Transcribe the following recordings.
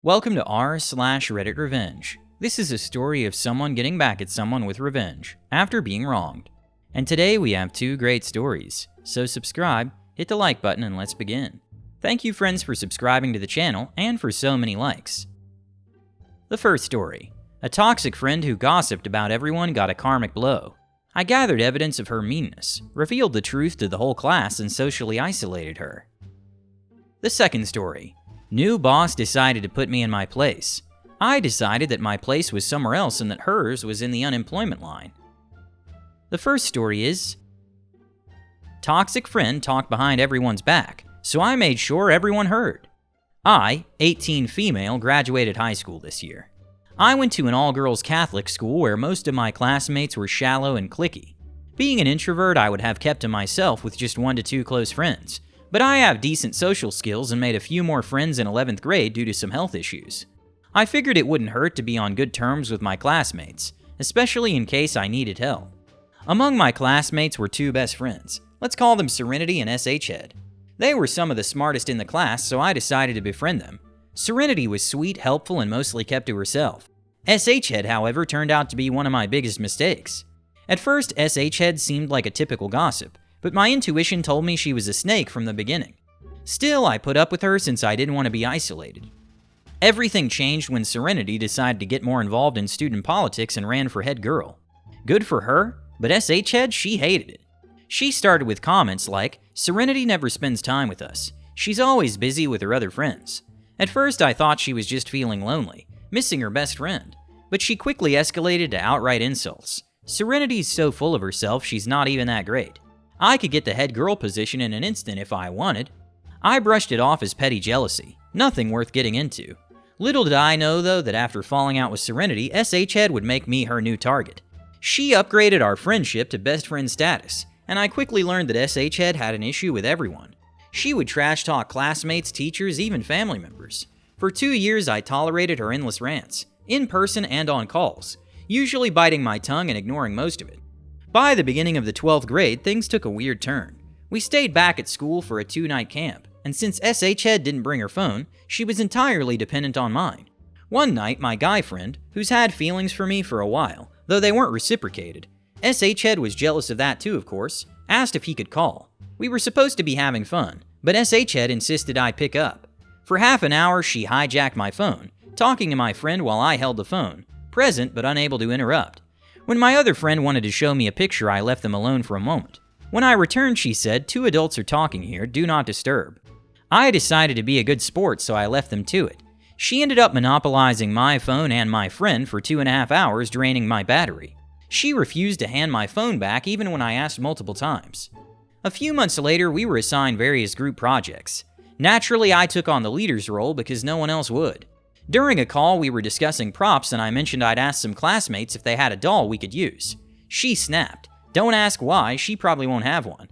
Welcome to r/Reddit Revenge. This is a story of someone getting back at someone with revenge after being wronged. And today we have two great stories. So subscribe, hit the like button, and let's begin. Thank you friends for subscribing to the channel and for so many likes. The first story. A toxic friend who gossiped about everyone got a karmic blow. I gathered evidence of her meanness, revealed the truth to the whole class, and socially isolated her. The second story. New boss decided to put me in my place. I decided that my place was somewhere else and that hers was in the unemployment line. The first story is, toxic friend talked behind everyone's back, so I made sure everyone heard. I, 18 female, graduated high school this year. I went to an all-girls Catholic school where most of my classmates were shallow and cliquey. Being an introvert, I would have kept to myself with just 1 to 2 close friends. But I have decent social skills and made a few more friends in 11th grade due to some health issues. I figured it wouldn't hurt to be on good terms with my classmates, especially in case I needed help. Among my classmates were 2 best friends. Let's call them Serenity and SH Head. They were some of the smartest in the class, so I decided to befriend them. Serenity was sweet, helpful, and mostly kept to herself. SH Head, however, turned out to be one of my biggest mistakes. At first, SH Head seemed like a typical gossip, but my intuition told me she was a snake from the beginning. Still, I put up with her since I didn't want to be isolated. Everything changed when Serenity decided to get more involved in student politics and ran for head girl. Good for her, but SH Head, she hated it. She started with comments like, "Serenity never spends time with us. She's always busy with her other friends." At first, I thought she was just feeling lonely, missing her best friend, but she quickly escalated to outright insults. Serenity's so full of herself, she's not even that great. I could get the head girl position in an instant if I wanted. I brushed it off as petty jealousy, nothing worth getting into. Little did I know, though, that after falling out with Serenity, SH Head would make me her new target. She upgraded our friendship to best friend status, and I quickly learned that SH Head had an issue with everyone. She would trash talk classmates, teachers, even family members. For 2 years, I tolerated her endless rants, in person and on calls, usually biting my tongue and ignoring most of it. By the beginning of the 12th grade, things took a weird turn. We stayed back at school for a 2-night camp, and since SH Head didn't bring her phone, she was entirely dependent on mine. One night, my guy friend, who's had feelings for me for a while, though they weren't reciprocated, SH Head was jealous of that too, of course, asked if he could call. We were supposed to be having fun, but SH Head insisted I pick up. For half an hour, she hijacked my phone, talking to my friend while I held the phone, present but unable to interrupt. When my other friend wanted to show me a picture, I left them alone for a moment. When I returned, she said, "2 adults are talking here, do not disturb." I decided to be a good sport, so I left them to it. She ended up monopolizing my phone and my friend for 2.5 hours, draining my battery. She refused to hand my phone back even when I asked multiple times. A few months later, we were assigned various group projects. Naturally, I took on the leader's role because no one else would. During a call, we were discussing props and I mentioned I'd asked some classmates if they had a doll we could use. She snapped. Don't ask why, she probably won't have one.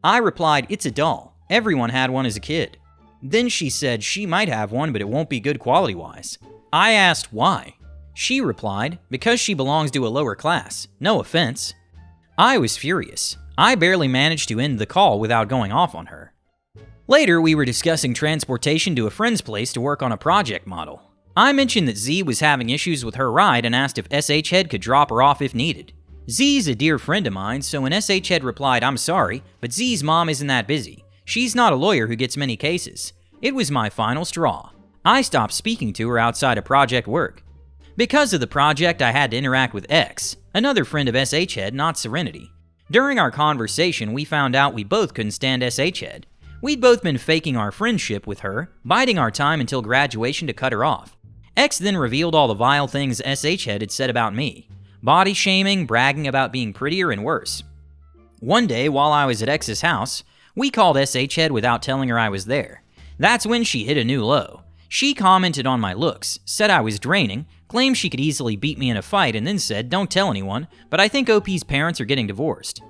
I replied, "It's a doll. Everyone had one as a kid." Then she said she might have one, but it won't be good quality-wise. I asked why. She replied, "Because she belongs to a lower class. No offense." I was furious. I barely managed to end the call without going off on her. Later, we were discussing transportation to a friend's place to work on a project model. I mentioned that Z was having issues with her ride and asked if SH Head could drop her off if needed. Z's a dear friend of mine, so when SH Head replied, "I'm sorry, but Z's mom isn't that busy. She's not a lawyer who gets many cases," it was my final straw. I stopped speaking to her outside of project work. Because of the project, I had to interact with X, another friend of SH Head, not Serenity. During our conversation, we found out we both couldn't stand SH Head. We'd both been faking our friendship with her, biding our time until graduation to cut her off. X then revealed all the vile things SH Head had said about me. Body shaming, bragging about being prettier, and worse. One day, while I was at X's house, we called SH Head without telling her I was there. That's when she hit a new low. She commented on my looks, said I was draining, claimed she could easily beat me in a fight, and then said, "Don't tell anyone, but I think OP's parents are getting divorced."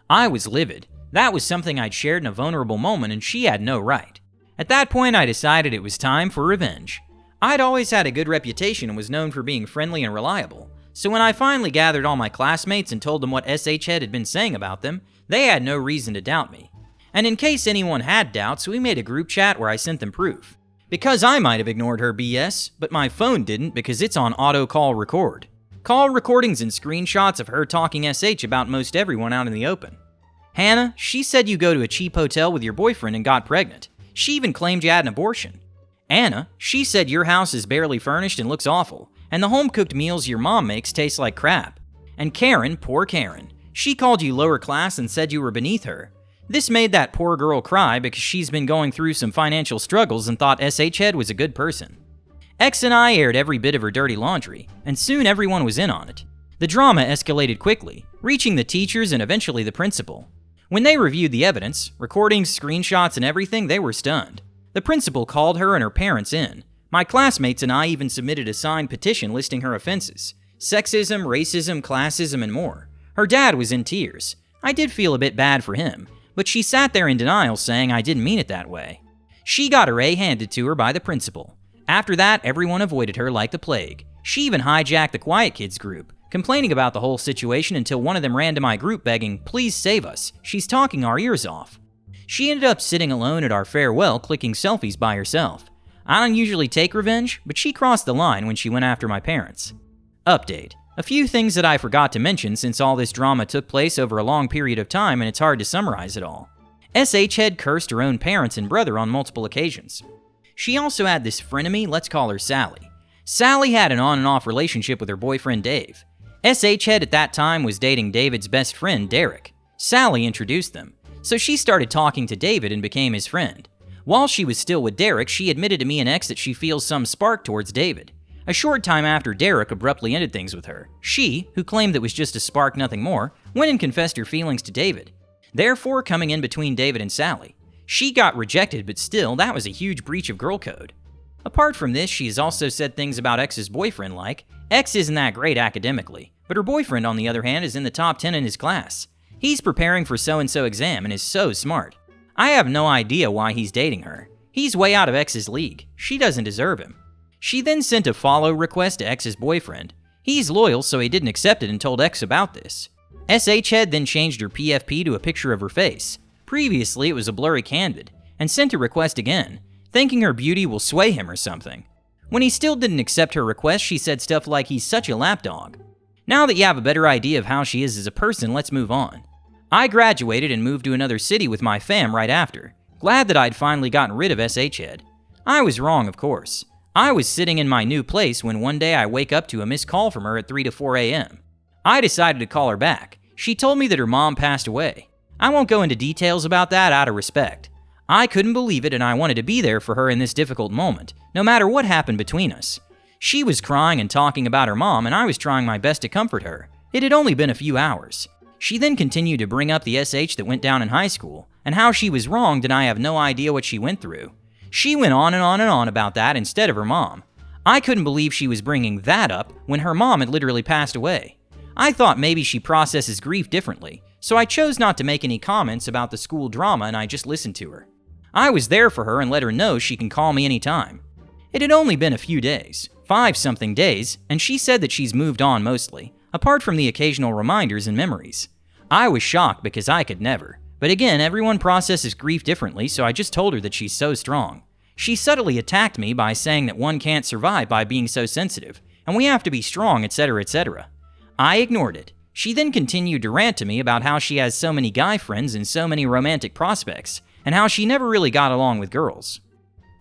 I was livid. That was something I'd shared in a vulnerable moment, and she had no right. At that point, I decided it was time for revenge. I'd always had a good reputation and was known for being friendly and reliable, so when I finally gathered all my classmates and told them what SH Head had been saying about them, they had no reason to doubt me. And in case anyone had doubts, we made a group chat where I sent them proof. Because I might have ignored her BS, but my phone didn't because it's on auto call record. Call recordings and screenshots of her talking SH about most everyone out in the open. Hannah, she said you go to a cheap hotel with your boyfriend and got pregnant. She even claimed you had an abortion. Anna, she said your house is barely furnished and looks awful, and the home-cooked meals your mom makes taste like crap. And Karen, poor Karen, she called you lower class and said you were beneath her. This made that poor girl cry because she's been going through some financial struggles and thought SH Head was a good person. X and I aired every bit of her dirty laundry, and soon everyone was in on it. The drama escalated quickly, reaching the teachers and eventually the principal. When they reviewed the evidence, recordings, screenshots, and everything, they were stunned. The principal called her and her parents in. My classmates and I even submitted a signed petition listing her offenses: sexism, racism, classism, and more. Her dad was in tears. I did feel a bit bad for him, but she sat there in denial saying I didn't mean it that way. She got her A handed to her by the principal. After that, everyone avoided her like the plague. She even hijacked the Quiet Kids group, complaining about the whole situation until one of them ran to my group begging, "Please save us, she's talking our ears off." She ended up sitting alone at our farewell clicking selfies by herself. I don't usually take revenge, but she crossed the line when she went after my parents. Update. A few things that I forgot to mention since all this drama took place over a long period of time and it's hard to summarize it all. SH had cursed her own parents and brother on multiple occasions. She also had this frenemy, let's call her Sally. Sally had an on and off relationship with her boyfriend Dave. SH Head at that time was dating David's best friend Derek. Sally introduced them, so she started talking to David and became his friend. While she was still with Derek, she admitted to me and X that she feels some spark towards David. A short time after Derek abruptly ended things with her, she, who claimed it was just a spark, nothing more, went and confessed her feelings to David, therefore coming in between David and Sally. She got rejected, but still, that was a huge breach of girl code. Apart from this, she has also said things about X's boyfriend like, X isn't that great academically, but her boyfriend on the other hand is in the top 10 in his class. He's preparing for so-and-so exam and is so smart. I have no idea why he's dating her. He's way out of X's league. She doesn't deserve him. She then sent a follow request to X's boyfriend. He's loyal, so he didn't accept it and told X about this. SH Head then changed her PFP to a picture of her face. Previously, it was a blurry candid, and sent a request again, thinking her beauty will sway him or something. When he still didn't accept her request, she said stuff like he's such a lapdog. Now that you have a better idea of how she is as a person, let's move on. I graduated and moved to another city with my fam right after, glad that I'd finally gotten rid of SH Head. I was wrong, of course. I was sitting in my new place when one day I wake up to a missed call from her at 3 to 4 a.m. I decided to call her back. She told me that her mom passed away. I won't go into details about that out of respect. I couldn't believe it and I wanted to be there for her in this difficult moment, no matter what happened between us. She was crying and talking about her mom and I was trying my best to comfort her. It had only been a few hours. She then continued to bring up the SH that went down in high school and how she was wronged and I have no idea what she went through. She went on and on and on about that instead of her mom. I couldn't believe she was bringing that up when her mom had literally passed away. I thought maybe she processes grief differently, so I chose not to make any comments about the school drama and I just listened to her. I was there for her and let her know she can call me anytime. It had only been a few days, 5-something days, and she said that she's moved on mostly, apart from the occasional reminders and memories. I was shocked because I could never. But again, everyone processes grief differently, so I just told her that she's so strong. She subtly attacked me by saying that one can't survive by being so sensitive, and we have to be strong, etc., etc. I ignored it. She then continued to rant to me about how she has so many guy friends and so many romantic prospects, and how she never really got along with girls.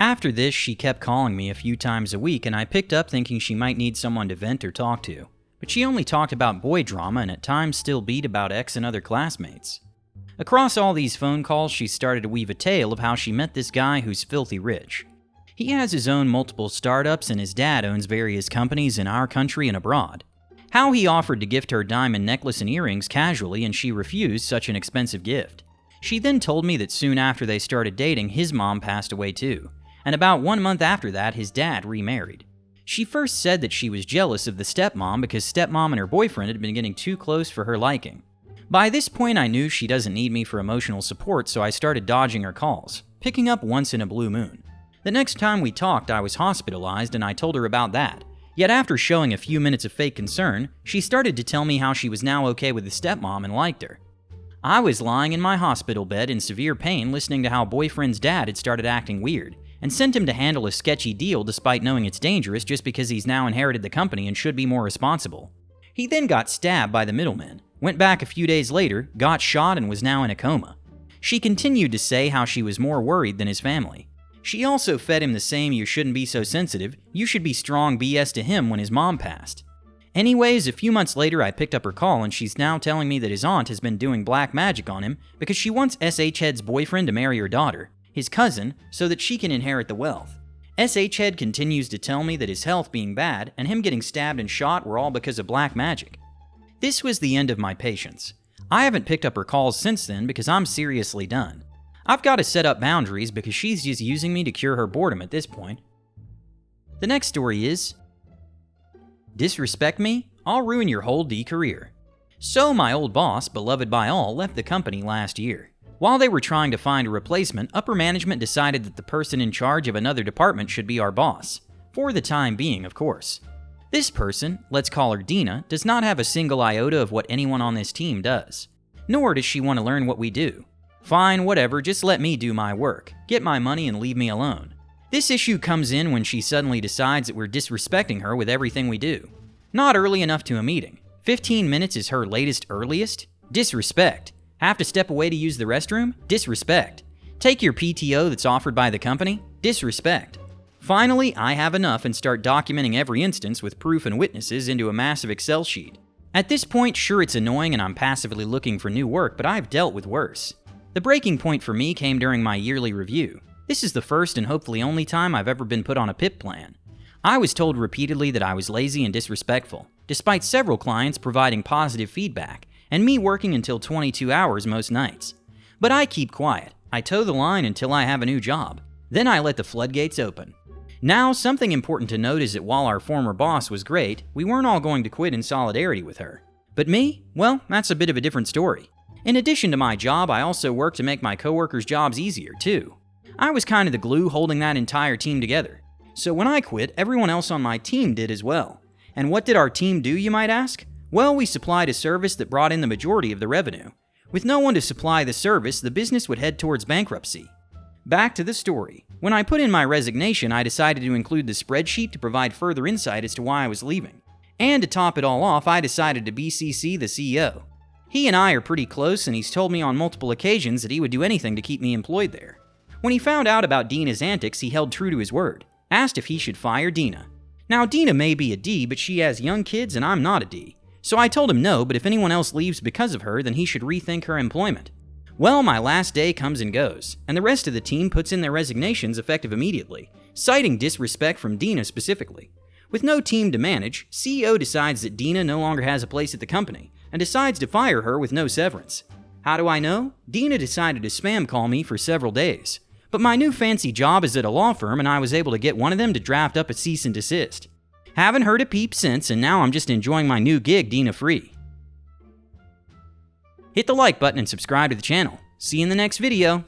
After this, she kept calling me a few times a week, and I picked up thinking she might need someone to vent or talk to. But she only talked about boy drama and at times still beat about X and other classmates. Across all these phone calls, she started to weave a tale of how she met this guy who's filthy rich. He has his own multiple startups and his dad owns various companies in our country and abroad. How he offered to gift her a diamond necklace and earrings casually and she refused such an expensive gift. She then told me that soon after they started dating, his mom passed away too, and about 1 month after that, his dad remarried. She first said that she was jealous of the stepmom because stepmom and her boyfriend had been getting too close for her liking. By this point, I knew she doesn't need me for emotional support, so I started dodging her calls, picking up once in a blue moon. The next time we talked, I was hospitalized and I told her about that. Yet after showing a few minutes of fake concern, she started to tell me how she was now okay with the stepmom and liked her. I was lying in my hospital bed in severe pain listening to how boyfriend's dad had started acting weird, and sent him to handle a sketchy deal despite knowing it's dangerous just because he's now inherited the company and should be more responsible. He then got stabbed by the middleman, went back a few days later, got shot, and was now in a coma. She continued to say how she was more worried than his family. She also fed him the same "you shouldn't be so sensitive, you should be strong" BS to him when his mom passed. Anyways, a few months later I picked up her call and she's now telling me that his aunt has been doing black magic on him because she wants SH Head's boyfriend to marry her daughter, his cousin, so that she can inherit the wealth. SH Head continues to tell me that his health being bad and him getting stabbed and shot were all because of black magic. This was the end of my patience. I haven't picked up her calls since then because I'm seriously done. I've got to set up boundaries because she's just using me to cure her boredom at this point. The next story is, disrespect me? I'll ruin your whole D career. So my old boss, beloved by all, left the company last year. While they were trying to find a replacement, upper management decided that the person in charge of another department should be our boss. For the time being, of course. This person, let's call her Dina, does not have a single iota of what anyone on this team does. Nor does she want to learn what we do. Fine, whatever, just let me do my work, get my money and leave me alone. This issue comes in when she suddenly decides that we're disrespecting her with everything we do. Not early enough to a meeting. 15 minutes is her latest earliest? Disrespect. Have to step away to use the restroom? Disrespect. Take your PTO that's offered by the company? Disrespect. Finally, I have enough and start documenting every instance with proof and witnesses into a massive Excel sheet. At this point, sure, it's annoying and I'm passively looking for new work, but I've dealt with worse. The breaking point for me came during my yearly review. This is the first and hopefully only time I've ever been put on a PIP plan. I was told repeatedly that I was lazy and disrespectful, despite several clients providing positive feedback, and me working until 22 hours most nights. But I keep quiet. I toe the line until I have a new job. Then I let the floodgates open. Now, something important to note is that while our former boss was great, we weren't all going to quit in solidarity with her. But me? Well, that's a bit of a different story. In addition to my job, I also work to make my coworkers' jobs easier, too. I was kind of the glue holding that entire team together. So when I quit, everyone else on my team did as well. And what did our team do, you might ask? Well, we supplied a service that brought in the majority of the revenue. With no one to supply the service, the business would head towards bankruptcy. Back to the story. When I put in my resignation, I decided to include the spreadsheet to provide further insight as to why I was leaving. And to top it all off, I decided to BCC the CEO. He and I are pretty close, and he's told me on multiple occasions that he would do anything to keep me employed there. When he found out about Dina's antics, he held true to his word, asked if he should fire Dina. Now, Dina may be a D, but she has young kids and I'm not a D. So I told him no, but if anyone else leaves because of her, then he should rethink her employment. Well, my last day comes and goes, and the rest of the team puts in their resignations effective immediately, citing disrespect from Dina specifically. With no team to manage, CEO decides that Dina no longer has a place at the company, and decides to fire her with no severance. How do I know? Dina decided to spam call me for several days. But my new fancy job is at a law firm and I was able to get one of them to draft up a cease and desist. Haven't heard a peep since, and now I'm just enjoying my new gig Dina free. Hit the like button and subscribe to the channel. See you in the next video.